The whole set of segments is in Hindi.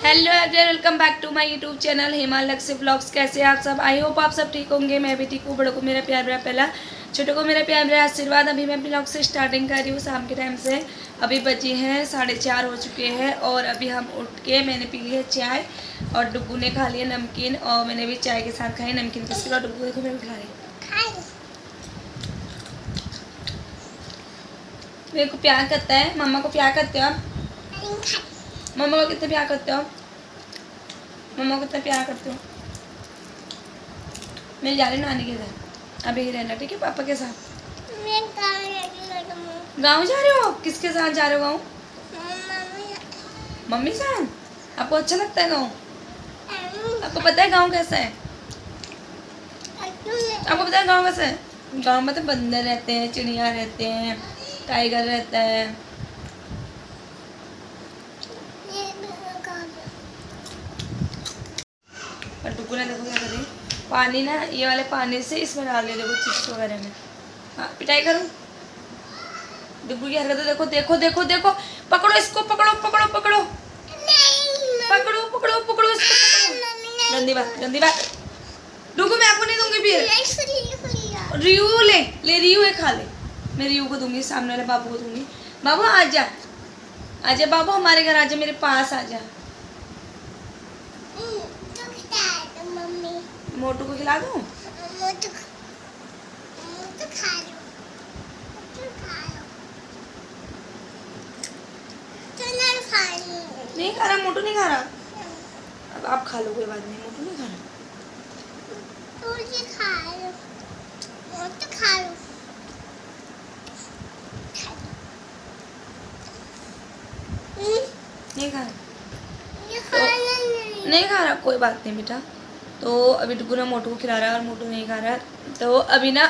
Hello everyone, welcome back to my YouTube channel Hema Lakshya vlogs. कैसे हैं आप सब? आई होप आप सब ठीक होंगे। मैं भी ठीक हूँ। बड़ों को मेरा प्यार भरा पहला, छोटों को मेरा प्यार भरा आशीर्वाद। अभी मैं अपने व्लॉग से स्टार्टिंग कर रही हूँ शाम के टाइम से। अभी बजे हैं 4:30 हो चुके हैं और अभी हम उठ के मैंने पी ली है चाय और डुग्गू ने खा लिया नमकीन और मैंने भी चाय के साथ खाई नमकीन बिस्किट। और डुग्गू देखो मैं खा रही मेरे को प्यार करता है। मम्मा को प्यार करते हो आप? मम्मा को कितना प्यार करते हो? मम्मा को कितना प्यार करते हो? मैं जा रही नानी के घर, अभी ही रहना ठीक है पापा के साथ। मैं गाँव जा रहे हो? किसके साथ जा रहे हो गाँव? मम्मी साथ। आपको अच्छा लगता है गाँव? आपको पता है गाँव कैसा है? आपको पता है गाँव कैसा है? गाँव में तो बंदर रहते हैं, चिड़िया रहते हैं, टाइगर रहता है। और डुग्गू ने देखो क्या करी, पानी ना ये वाले पानी से इसमें डाल दे, देखो चिप्स वगैरह में। हाँ पिटाई करूँ? डुग्गू की हरकत देखो देखो देखो देखो। पकड़ो इसको, पकड़ो पकड़ो पकड़ो पकड़ो पकड़ो पकड़ो इसको। गंदी बात, गंदी बात। डुग्गू मैं आपको नहीं दूंगी फिर। रियू ले ले, रियू है खा ले। मैं रियू को दूंगी, सामने वाले बाबू को दूंगी। बाबू आजा आजा बाबू, हमारे घर आजा, मेरे पास आजा। मोटू को खिला दूं? नहीं खा रहा, मोटू नहीं खा रहा। अब आप खा लो, कोई बात नहीं, मोटू नहीं खा रहा। नहीं खा रहा तो नहीं खा रहा, कोई बात नहीं बेटा। तो अभी डुग्गू ना मोटू को खिला रहा है और मोटू नहीं खा रहा है। तो अभी ना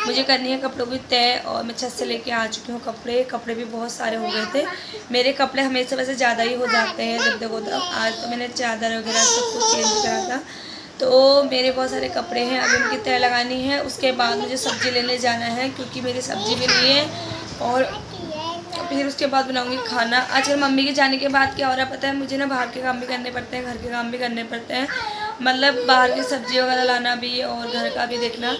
मुझे करनी है कपड़ों की तय और मैं छत से लेके आ चुकी हूँ कपड़े भी बहुत सारे हो गए थे। मेरे कपड़े हमेशा वैसे ज़्यादा ही हो जाते हैं जब देखो तब। आज तो मैंने चादर वगैरह सब कुछ चेंज करा था, तो मेरे बहुत सारे कपड़े हैं। अभी उनकी तय लगानी है, उसके बाद मुझे सब्ज़ी लेने जाना है क्योंकि मेरी सब्ज़ी भी नहीं है। और फिर उसके बाद बनाऊंगी खाना। आजकल मम्मी के जाने के बाद क्या हो रहा है पता है? मुझे ना बाहर के काम भी करने पड़ते हैं, घर के काम भी करने पड़ते हैं। मतलब बाहर की सब्ज़ी वगैरह लाना भी और घर का भी देखना,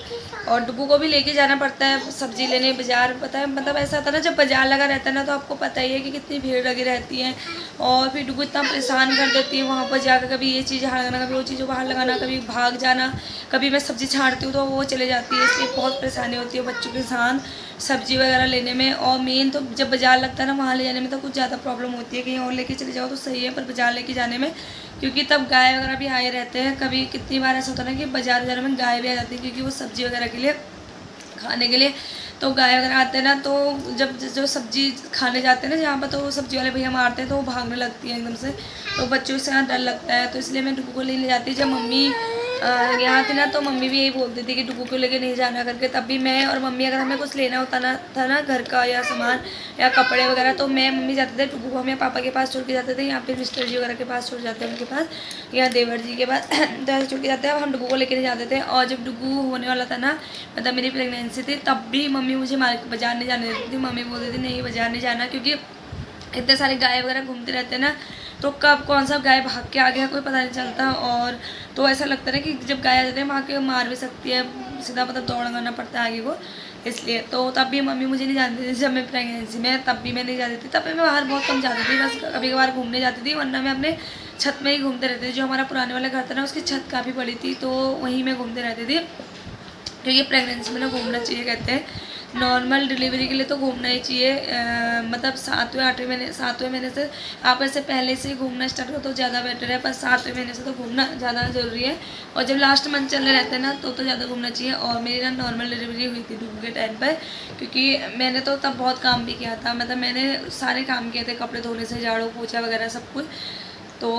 और डुग्गू को भी लेके जाना पड़ता है सब्ज़ी लेने बाज़ार। पता है मतलब ऐसा होता है ना, जब बाज़ार लगा रहता है ना तो आपको पता ही है कि कितनी भीड़ लगी रहती है। और फिर डुग्गू इतना परेशान कर देती है वहाँ पर जाकर, कभी ये चीज़ बाहर लगाना, कभी वो चीज़ बाहर लगाना, कभी भाग जाना, कभी मैं सब्ज़ी छाँटती हूँ तो वो चले जाती है। इसलिए बहुत परेशानी होती है बच्चों के साथ सब्ज़ी वगैरह लेने में। और मेन तो जब बाज़ार लगता है ना वहाँ ले जाने में तो कुछ ज़्यादा प्रॉब्लम होती है। कहीं और लेके चले जाओ तो सही है, पर बाज़ार लेके जाने में, क्योंकि तब गाय वगैरह भी आए रहते हैं। कभी कितनी बार ऐसा होता है ना कि बाज़ार में गाय भी आ जाती है, क्योंकि वो सब्ज़ी वगैरह के लिए, खाने के लिए तो गाय वगैरह आते हैं ना। तो जब जो सब्ज़ी खाने जाते हैं ना जहाँ पर, तो सब्ज़ी वाले भैया मारते हैं तो वो भागने लगती है एकदम से, तो बच्चों से डर लगता है। तो इसलिए मैं डुग्गू को ले जाती हूँ। जब मम्मी यहाँ थी ना तो मम्मी भी यही बोलती थी कि डुग्गू को लेके नहीं जाना करके। तब भी मैं और मम्मी अगर हमें कुछ लेना होता ना था ना घर का या सामान या कपड़े वगैरह, तो मैं मम्मी जाते थे, डुग्गू को हम पापा के पास छोड़ के जाते थे, या फिर मिस्टर जी वगैरह के पास छोड़ जाते हैं उनके पास, या देवर जी के पास तो ऐसे छोड़ के जाते हैं। अब हम डुग्गू को लेके नहीं जाते थे। और जब डुग्गू होने वाला था ना, मतलब मेरी प्रेगनेंसी थी, तब भी मम्मी मुझे बाज़ार नहीं जाने देती थी। मम्मी बोलती थी नहीं बाज़ार नहीं जाना, क्योंकि इतने सारे गाय वगैरह घूमते रहते हैं ना, तो कब कौन सा गाय भाग के आ गया कोई पता नहीं चलता। और तो ऐसा लगता है ना कि जब गाय आ जाते हैं वहाँ के मार भी सकती है, सीधा मतलब दौड़ लगाना पड़ता है आगे को। इसलिए तो तब भी मम्मी मुझे नहीं जानती थी। जब मैं प्रेगनेंसी में, तब भी मैं नहीं जाती थी। तब मैं बाहर बहुत कम जाती थी, बस कभी कभार घूमने जाती थी, वरना मैं अपने छत में ही घूमते रहती थी। जो हमारा पुराने वाला घर था ना उसकी छत काफ़ी बड़ी थी, तो वहीं मैं घूमते रहती थी। क्योंकि प्रेगनेंसी में ना घूमना चाहिए कहते हैं। नॉर्मल डिलीवरी के लिए तो घूमना ही चाहिए, मतलब 7वें महीने से आप ऐसे पहले से ही घूमना स्टार्ट करो तो ज़्यादा बेटर है, पर 7वें महीने से तो घूमना ज़्यादा ज़रूरी है। और जब लास्ट मंथ चलने रहते हैं ना तो ज़्यादा घूमना चाहिए। और मेरी ना नॉर्मल डिलीवरी हुई थी डुग्गू के टाइम पर, क्योंकि मैंने तो तब बहुत काम भी किया था। मतलब मैंने सारे काम किए थे, कपड़े धोने से झाड़ू पोछा वगैरह सब कुछ। तो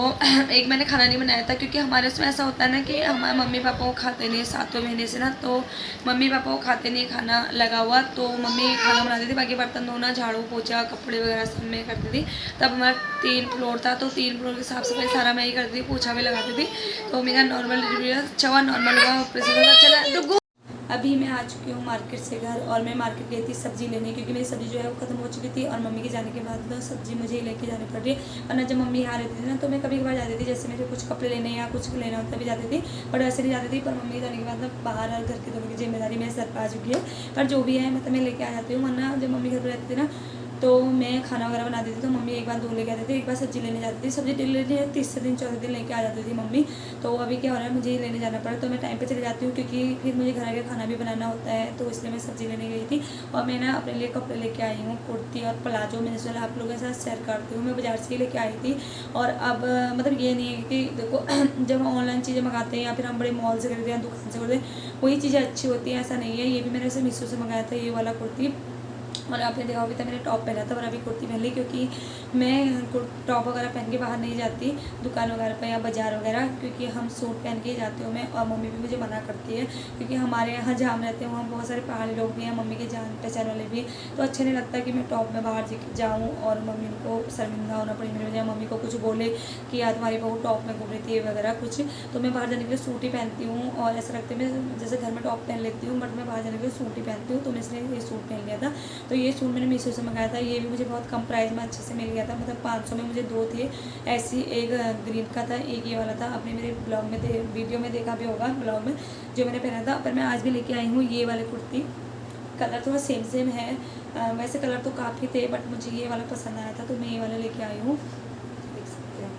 एक मैंने खाना नहीं बनाया था, क्योंकि हमारे उसमें ऐसा होता है ना कि हमारे मम्मी पापा को खाते नहीं है 7वें महीने से ना, तो मम्मी पापा को खाते नहीं खाना लगा हुआ, तो मम्मी खाना बनाती थी, बाकी बर्तन धोना झाड़ू पोछा कपड़े वगैरह सब मैं करती थी। तब हमारा 3 फ्लोर था, तो 3 फ्लोर की साफ सफाई सारा मैं ही करती थी, पोछा भी लगाती थी। तो मेरा नॉर्मल डिलीवरी अच्छा हुआ, नॉर्मल हुआ, ऑपरेशन हुआ। चला डुग्गू अभी मैं आ चुकी हूँ मार्केट से घर, और मैं मार्केट गई थी सब्ज़ी लेने, क्योंकि मेरी सब्ज़ी जो है वो ख़त्म हो चुकी थी और मम्मी के जाने के बाद तो सब्ज़ी मुझे ही लेके जानी पड़ रही है। वरना जब मम्मी यहाँ रहती थी ना तो मैं कभी कभार जाती थी, जैसे मेरे कुछ कपड़े लेने या कुछ लेना होता भी जाती थी, पर वैसे नहीं जाती थी। पर मम्मी के जाने के बाद ना बाहर और घर की दोनों की जिम्मेदारी मेरे सर पर आ चुकी है। पर जो भी है मतलब मैं लेके आ जाती हूँ, वरना जब मम्मी घर पर रहती थी ना तो मैं खाना वगैरह बनाती थी, तो मम्मी एक बार 2 लेके आती थी, एक बार सब्जी लेने जाती थी। सब्जी लेने तीसरे दिन चौथे दिन लेके आ जाती थी मम्मी। तो अभी क्या हो रहा है, मुझे ही लेने जाना पड़ा, तो मैं टाइम पे चली जाती हूँ, क्योंकि फिर मुझे घर आके खाना भी बनाना होता है, तो इसलिए मैं सब्जी लेने गई थी। और मैं ना अपने लिए कपड़े लेके आई हूँ, कुर्ती और प्लाजो। मैंने सोचा आप लोगों के साथ शेयर करती हूँ। मैं बाजार से ही लेके आई थी, और अब मतलब ये नहीं है कि देखो जब हम ऑनलाइन चीज़ें मंगाते हैं या फिर हम बड़े मॉल से खरीदते हैं, दुकान से खरीदते हैं, वही चीज़ें अच्छी होती हैं, ऐसा नहीं है। ये भी मैंने वैसे मीशो से मंगाया था, ये वाला कुर्ती, और आपने देखा होगा था मैंने टॉप पहना था, और अभी कुर्ती पहन ली, क्योंकि मैं टॉप वगैरह पहन के बाहर नहीं जाती दुकान वगैरह पर या बाज़ार वगैरह, क्योंकि हम सूट पहन के ही जाती हूँ मैं, और मम्मी भी मुझे मना करती है, क्योंकि हमारे यहाँ जहाँ हम रहते हैं वहाँ बहुत सारे पहाड़ी लोग भी हैं, मम्मी के जान पहचान वाले भी, तो अच्छा नहीं लगता कि मैं टॉप में बाहर जाऊँ और मम्मी को शर्मिंदा होना पड़े मेरे वजह, मम्मी को कुछ बोले कि यार तुम्हारी बहू टॉप में घूम रही थी वगैरह कुछ। तो मैं बाहर जाने के लिए सूट ही पहनती हूँ, और ऐसा लगता है मैं जैसे घर में टॉप पहन लेती हूँ, बट मैं बाहर जाने के लिए सूट ही पहनती हूँ। तो मैं इसलिए ये सूट पहन लिया था। तो ये सूट मैंने मीशो से मंगाया था, ये भी मुझे बहुत कम प्राइस में अच्छे से मिल गया था, मतलब 500 में मुझे 2 थे ऐसी, एक ग्रीन का था, एक ये वाला था। आपने मेरे ब्लॉग में वीडियो में देखा भी होगा, ब्लॉग में जो मैंने पहना था। पर मैं आज भी लेके आई हूँ ये वाली कुर्ती, कलर थोड़ा सेम है, वैसे कलर तो काफ़ी थे, बट मुझे ये वाला पसंद आया था, तो मैं ये वाला लेके आई हूँ। देख सकते हैं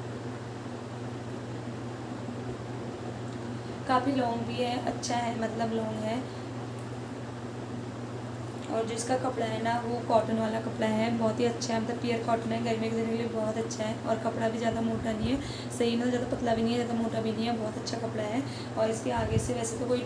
काफ़ी लॉन्ग भी है, अच्छा है, मतलब लॉन्ग है, और जिसका कपड़ा है ना वो कॉटन वाला कपड़ा है, बहुत ही अच्छा है, मतलब प्योर कॉटन है, गर्मी के दिन के लिए बहुत अच्छा है। और कपड़ा भी ज़्यादा मोटा नहीं है, सही मतलब ज़्यादा पतला भी नहीं है, ज़्यादा मोटा भी नहीं है, बहुत अच्छा कपड़ा है। और इसके आगे से वैसे तो कोई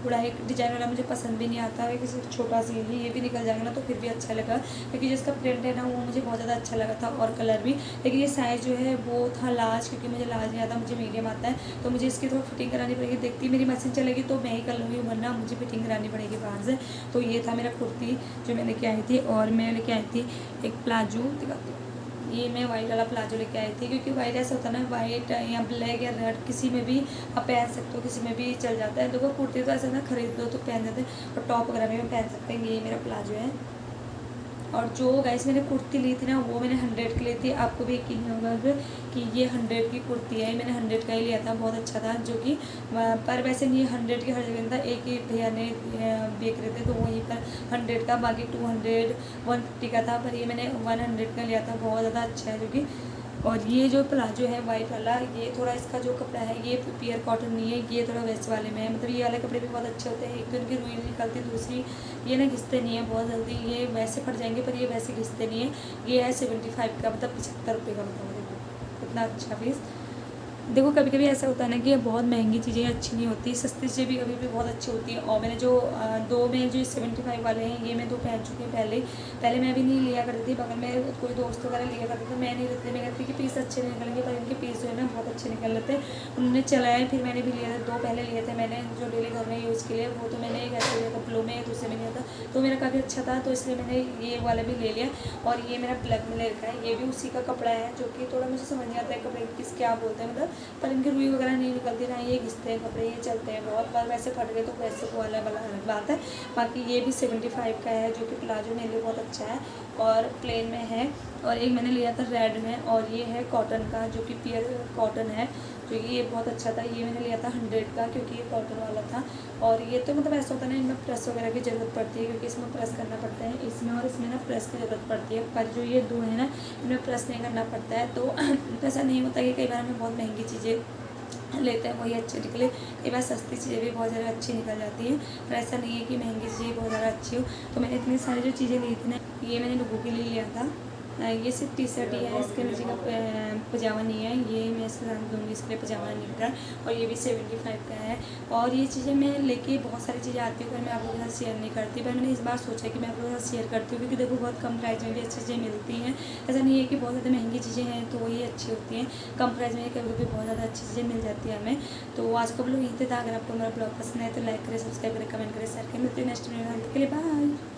पूरा एक डिज़ाइन वाला मुझे पसंद भी नहीं आता है, किसी छोटा सी ये भी निकल जाएगा ना तो फिर भी अच्छा लगा, क्योंकि जिसका प्रिंट है ना वो मुझे बहुत ज़्यादा अच्छा लगा था, और कलर भी। लेकिन ये साइज़ जो है वो था लार्ज, क्योंकि मुझे लार्ज नहीं आता, मुझे मीडियम आता है, तो मुझे इसकी थोड़ा फिटिंग करानी पड़ेगी। देखती मेरी मशीन चलेगी तो मैं ही कर लूँगी, वरना मुझे फिटिंग करानी पड़ेगी बाहर से। तो ये था मेरा कुर्ती जो मैं लेके आई थी, और मैं लेके आई थी एक प्लाजो, दिखाती हूँ। ये मैं वाइट वाला प्लाजो लेके आई थी, क्योंकि वाइट ऐसा होता है ना, वाइट या ब्लैक या रेड किसी में भी आप पहन सकते हो, किसी में भी चल जाता है। देखो कुर्ती तो ऐसा ना खरीद दो तो पहन जाते हैं, और टॉप वगैरह में पहन सकते हैं। ये मेरा प्लाजो है, और जो गाइस मैंने कुर्ती ली थी ना वो मैंने 100 की ली थी। आपको भी यकीन नहीं होगा कि ये 100 की कुर्ती है, मैंने 100 का ही लिया था, बहुत अच्छा था। जो कि पर वैसे नहीं 100 की हर जगह था, एक ही भैया ने बेच रहे थे तो वहीं पर 100 का, बाकी 200 150 का था, पर ये मैंने 100 का लिया था, बहुत ज़्यादा अच्छा है जो कि। और ये जो प्लाजो है वाइट वाला, ये थोड़ा इसका जो कपड़ा है ये प्योर कॉटन नहीं है, ये थोड़ा वेस्ट वाले में है, मतलब ये वाले कपड़े भी बहुत अच्छे होते हैं। एक तो इनकी रुई निकलती, दूसरी ये ना घिसते नहीं है बहुत जल्दी, ये वैसे फट जाएंगे पर ये वैसे घिसते नहीं है। ये है 75 का, मतलब 75 रुपये का, मतलब देखो कितना अच्छा पीस। देखो कभी कभी ऐसा होता है ना कि बहुत महंगी चीज़ें अच्छी नहीं होती, सस्ती चीज़ें भी कभी भी बहुत अच्छी होती है। और मैंने जो 2 में जो 75 वाले हैं ये मैं 2 पहन चुकी हूँ पहले मैं भी नहीं लिया करती थी, बगल में कोई दोस्त वगैरह लिया करते थे, मैं नहीं लेती, मैं कहती कि पीस अच्छे नहीं निकलेंगे, पर इनके पीस जो है ना बहुत अच्छे निकल लेते। उन्होंने चलाए, फिर मैंने भी लिया था, 2 पहले लिए थे मैंने जो डेली घर में यूज़ के लिए, वो तो मैंने एक ऐसे लिया था ब्लू में, दूसरे में लिया था, तो मेरा काफ़ी अच्छा था, तो इसलिए मैंने ये वाला भी ले लिया। और ये मेरा ब्लैक में ले रखा है, ये भी उसी का कपड़ा है, जो कि थोड़ा मुझे समझ नहीं आता है कपड़े किस क्या बोलते हैं, मतलब पर इनकी रुई वगैरह नहीं निकलती ना, ये घिसते हैं कपड़े, ये चलते हैं बहुत बार, वैसे फट गए तो वैसे वो अलग अलग बात है। बाकी ये भी 75 का है, जो कि प्लाजो मेरे लिए बहुत अच्छा है और प्लेन में है। और एक मैंने लिया था रेड में, और ये है कॉटन का, जो कि प्योर कॉटन है, जो कि ये बहुत अच्छा था। ये मैंने लिया था 100 का, क्योंकि ये कॉटन वाला था। और ये तो मतलब ऐसा होता है ना, इनमें प्रेस वगैरह की ज़रूरत पड़ती है, क्योंकि इसमें प्रेस करना पड़ता है, इसमें और इसमें ना प्रेस की ज़रूरत पड़ती है। पर जो ये 2 है ना, इनमें प्रेस नहीं करना पड़ता है, तो ऐसा नहीं होता कि कई बार हमें बहुत महंगी चीज़ें लेते हैं वही अच्छे निकले, कई बार सस्ती चीज़ें भी बहुत ज़्यादा अच्छी निकल जाती हैं, पर ऐसा नहीं है कि महंगी चीज़ें बहुत ज़्यादा अच्छी हो। तो मैंने इतनी सारी जो चीज़ें ली थी ना, ये मैंने लोगों के लिए लिया था। ये सिर्फ टी शर्ट ही है, इसके नीचे का पजामा नहीं है, ये मैं इसके साथ दूँगी, इसके लिए पजामा नहीं निकला। और ये भी 75 का है। और ये चीज़ें मैं लेके बहुत सारी चीज़ें आती हूँ, पर मैं आप लोगों के साथ शेयर नहीं करती, पर मैंने इस बार सोचा कि मैं आप लोगों के साथ शेयर करती हूँ, क्योंकि देखो बहुत कम प्राइस में भी अच्छी चीज़ें मिलती हैं। ऐसा नहीं है कि बहुत ज़्यादा महंगी चीज़ें हैं तो वही अच्छी होती हैं, कम प्राइस में कभी कभी बहुत ज़्यादा अच्छी चीज़ें मिल जाती है हमें। तो आज का ब्लॉग यहीं था। अगर आपको मेरा ब्लॉग पसंद है तो लाइक करें, सब्सक्राइब करें, कमेंट करें, शेयर करें। मिलते हैं नेक्स्ट वीडियो में, के लिए बाय।